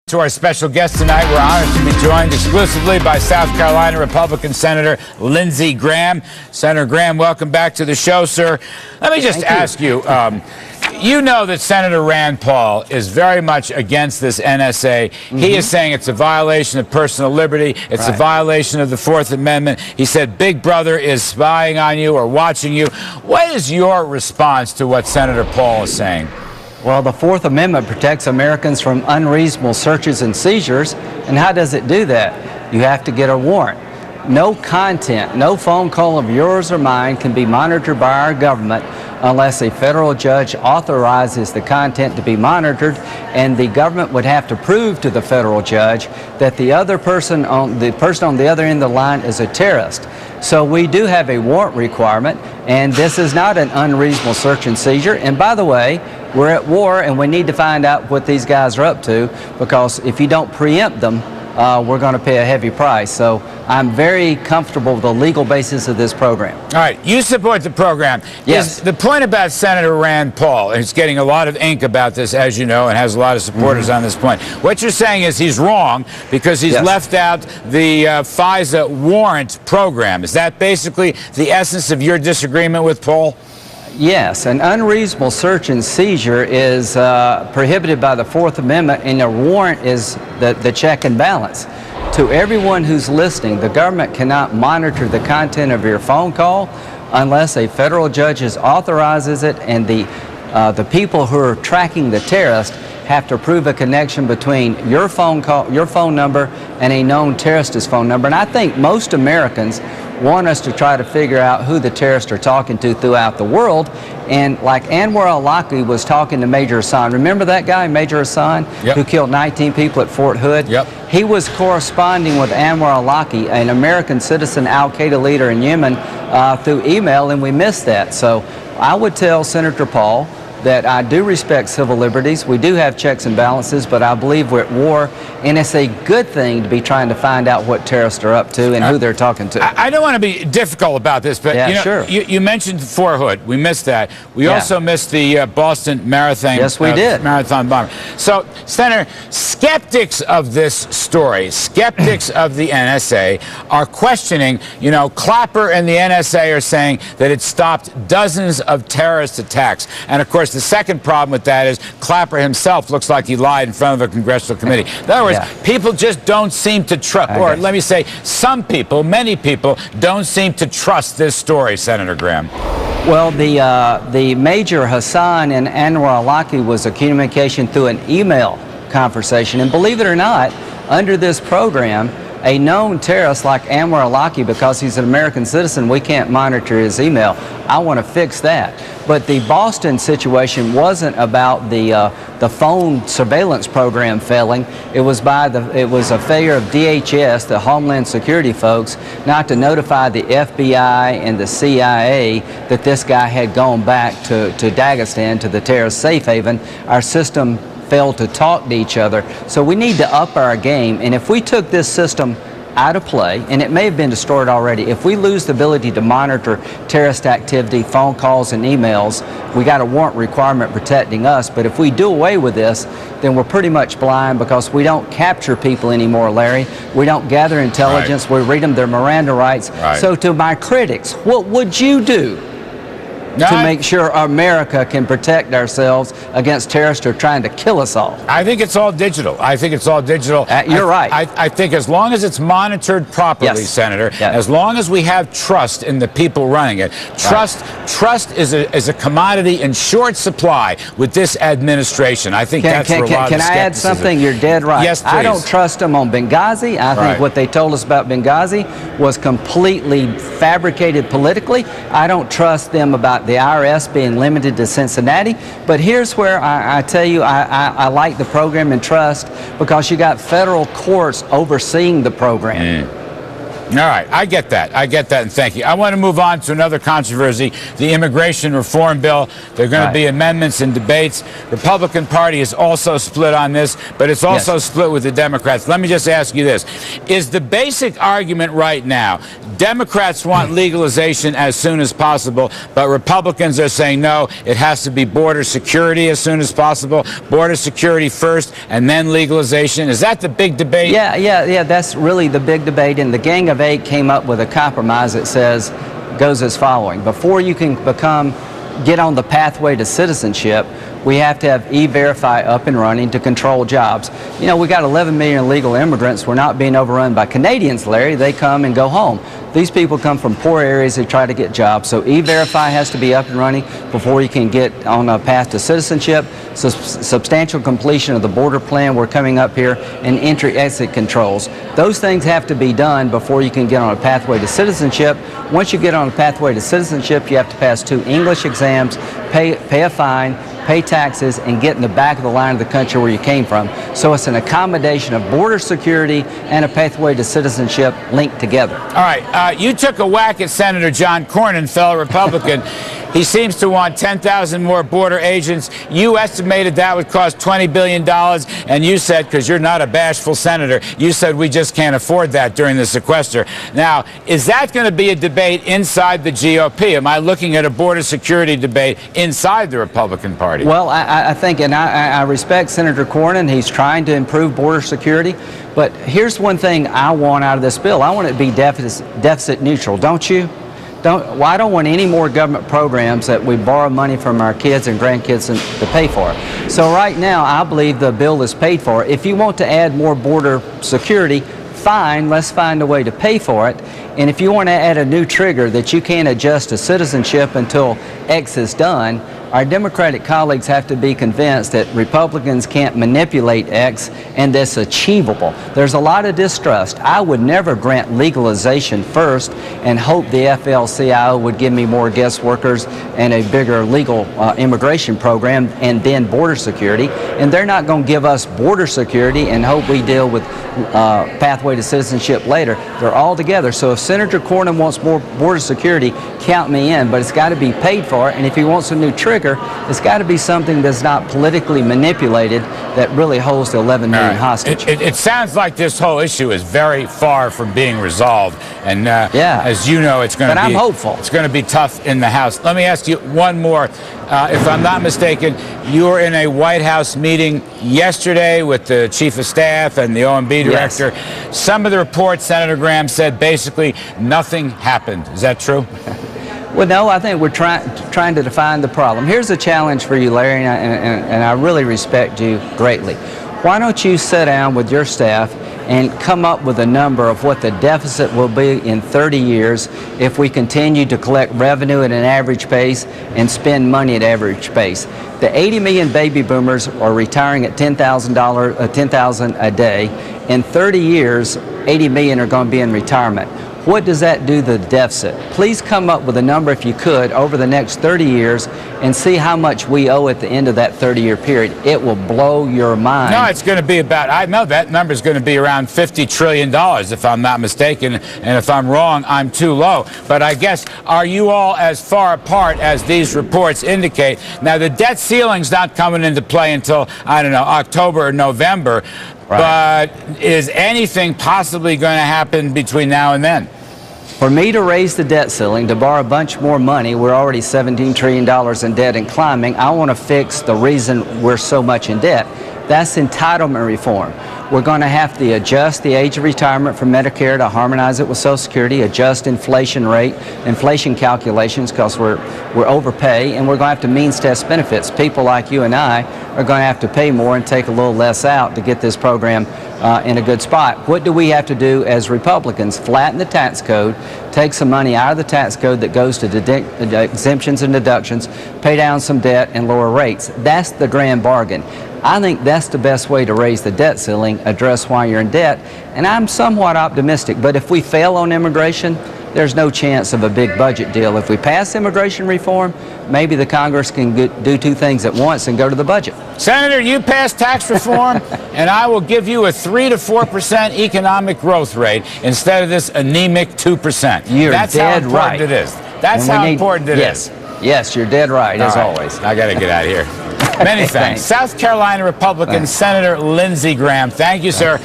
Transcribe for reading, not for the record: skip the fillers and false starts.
To our special guest tonight, we're honored to be joined exclusively by South Carolina Republican Senator Lindsey Graham. Senator Graham, welcome back to the show, sir. Let me just ask you, you know that Senator Rand Paul is very much against this NSA. He is saying it's a violation of personal liberty. It's a violation of the Fourth Amendment. He said Big Brother is spying on you or watching you. What is your response to what Senator Paul is saying? Well, the Fourth Amendment protects Americans from unreasonable searches and seizures. And how does it do that? You have to get a warrant. No content, no phone call of yours or mine can be monitored by our government unless a federal judge authorizes the content to be monitored, and the government would have to prove to the federal judge that the person on the other end of the line is a terrorist. So we do have a warrant requirement, and this is not an unreasonable search and seizure. And by the way, we're at war, and we need to find out what these guys are up to, because if you don't preempt them, we're going to pay a heavy price. So I'm very comfortable with the legal basis of this program. All right, you support the program. Yes. The point about Senator Rand Paul, and he's getting a lot of ink about this, as you know, and has a lot of supporters on this point. What you're saying is he's wrong because he's left out the FISA warrant program. Is that basically the essence of your disagreement with Paul? Yes, an unreasonable search and seizure is prohibited by the Fourth Amendment, and a warrant is the check and balance. To everyone who's listening, the government cannot monitor the content of your phone call unless a federal judge authorizes it, and the people who are tracking the terrorist have to prove a connection between your phone number, and a known terrorist's phone number. And I think most Americans want us to try to figure out who the terrorists are talking to throughout the world. And like Anwar al-Awlaki was talking to Major Hassan. Remember that guy, Major Hassan, who killed 19 people at Fort Hood? He was corresponding with Anwar al-Awlaki, an American citizen al-Qaeda leader in Yemen, through email, and we missed that. So I would tell Senator Paul that I do respect civil liberties. We do have checks and balances, but I believe we're at war, and it's a good thing to be trying to find out what terrorists are up to and who they're talking to. I don't want to be difficult about this, but you mentioned Fort Hood. We missed that. We also missed the Boston Marathon. Yes, we did. Marathon bomber. So, Senator, skeptics of this story, skeptics of the NSA, are questioning. You know, Clapper and the NSA are saying that it stopped dozens of terrorist attacks, and of course, the second problem with that is Clapper himself looks like he lied in front of a congressional committee. In other words, people just don't seem to trust, or let me say, some people, many people, don't seem to trust this story, Senator Graham. Well, the Major Hassan and Anwar al-Awlaki was a communication through an email conversation. And believe it or not, under this program, a known terrorist like Anwar al-Awlaki, because he's an American citizen, we can't monitor his email. I want to fix that. But the Boston situation wasn't about the phone surveillance program failing. It was a failure of DHS, the Homeland Security folks, not to notify the FBI and the CIA that this guy had gone back to Dagestan, to the terrorist safe haven. Our system failed to talk to each other. So we need to up our game, and if we took this system out of play, and it may have been destroyed already, if we lose the ability to monitor terrorist activity, phone calls and emails, we got a warrant requirement protecting us. But if we do away with this, then we're pretty much blind, because we don't capture people anymore, Larry. We don't gather intelligence. We read them their Miranda rights. So to my critics, what would you do to make sure America can protect ourselves against terrorists who are trying to kill us all? I think it's all digital. I think it's all digital. You're right. I think as long as it's monitored properly, Senator, as long as we have trust in the people running it, trust is a commodity in short supply with this administration. I think that's where a lot of the Can I add something? You're dead right. Yes, please. I don't trust them on Benghazi. I think what they told us about Benghazi was completely fabricated politically. I don't trust them about the IRS being limited to Cincinnati. But here's where I tell you I like the program and trust, because you got federal courts overseeing the program. All right, I get that, and thank you. I want to move on to another controversy, the immigration reform bill. There are going to be amendments and debates. Republican Party is also split on this, but it's also split with the Democrats. Let me just ask you this. Is the basic argument right now, Democrats want legalization as soon as possible, but Republicans are saying no, it has to be border security as soon as possible, border security first, and then legalization? Is that the big debate? Yeah, that's really the big debate, and the Gang of Eight came up with a compromise that goes as following. Before you can get on the pathway to citizenship, we have to have E-Verify up and running to control jobs. You know, we got 11 million illegal immigrants. We're not being overrun by Canadians, Larry. They come and go home. These people come from poor areas. They try to get jobs. So E-Verify has to be up and running before you can get on a path to citizenship. So substantial completion of the border plan we're coming up here, and entry-exit controls. Those things have to be done before you can get on a pathway to citizenship. Once you get on a pathway to citizenship, you have to pass 2 English exams, pay a fine, pay taxes, and get in the back of the line of the country where you came from. So it's an accommodation of border security and a pathway to citizenship linked together. All right, you took a whack at Senator John Cornyn, fellow Republican. He seems to want 10,000 more border agents. You estimated that would cost $20 billion, and you said, because you're not a bashful senator, you said we just can't afford that during the sequester. Now, is that going to be a debate inside the GOP? Am I looking at a border security debate inside the Republican Party? Well, I think, and I respect Senator Cornyn. He's trying to improve border security. But here's one thing I want out of this bill. I want it to be deficit neutral, don't you? I don't want any more government programs that we borrow money from our kids and grandkids to pay for. So right now, I believe the bill is paid for. If you want to add more border security, fine, let's find a way to pay for it. And if you want to add a new trigger that you can't adjust to citizenship until X is done, our Democratic colleagues have to be convinced that Republicans can't manipulate X and that's achievable. There's a lot of distrust. I would never grant legalization first and hope the AFL-CIO would give me more guest workers and a bigger legal immigration program and then border security. And they're not going to give us border security and hope we deal with pathway to citizenship later. They're all together. So if Senator Cornyn wants more border security, count me in, but it's got to be paid for. And if he wants a new trigger, it's got to be something that's not politically manipulated that really holds the 11 million hostage. It sounds like this whole issue is very far from being resolved, and as you know, it's going to be. But I'm hopeful. It's going to be tough in the House. Let me ask you one more. If I'm not mistaken, you were in a White House meeting yesterday with the Chief of Staff and the OMB Director. Yes. Some of the reports, Senator Graham said, basically nothing happened. Is that true? Well, no, I think we're trying to define the problem. Here's a challenge for you, Larry, and I really respect you greatly. Why don't you sit down with your staff and come up with a number of what the deficit will be in 30 years if we continue to collect revenue at an average pace and spend money at average pace. The 80 million baby boomers are retiring at $10,000 a day. In 30 years, 80 million are going to be in retirement. What does that do to the deficit? Please come up with a number, if you could, over the next 30 years and see how much we owe at the end of that 30-year period. It will blow your mind. No, it's going to be about, I know that number is going to be around $50 trillion, if I'm not mistaken. And if I'm wrong, I'm too low. But I guess, are you all as far apart as these reports indicate? Now, the debt ceiling's not coming into play until, I don't know, October or November. Right. But is anything possibly going to happen between now and then? For me to raise the debt ceiling, to borrow a bunch more money, we're already $17 trillion in debt and climbing. I want to fix the reason we're so much in debt. That's entitlement reform. We're going to have to adjust the age of retirement for Medicare to harmonize it with Social Security, adjust inflation rate, inflation calculations, because we're overpay, and we're going to have to means test benefits. People like you and I are going to have to pay more and take a little less out to get this program in a good spot. What do we have to do as Republicans? Flatten the tax code, take some money out of the tax code that goes to exemptions and deductions, pay down some debt, and lower rates. That's the grand bargain. I think that's the best way to raise the debt ceiling, address why you're in debt, and I'm somewhat optimistic. But if we fail on immigration, there's no chance of a big budget deal. If we pass immigration reform, maybe the Congress can do two things at once and go to the budget. Senator, you pass tax reform, and I will give you a 3 to 4% economic growth rate instead of this anemic 2%. That's dead how important right. it is. That's how important it is. Yes, you're dead right, as always. I got to get out of here. Many thanks. South Carolina Republican Senator Lindsey Graham. Thank you, sir.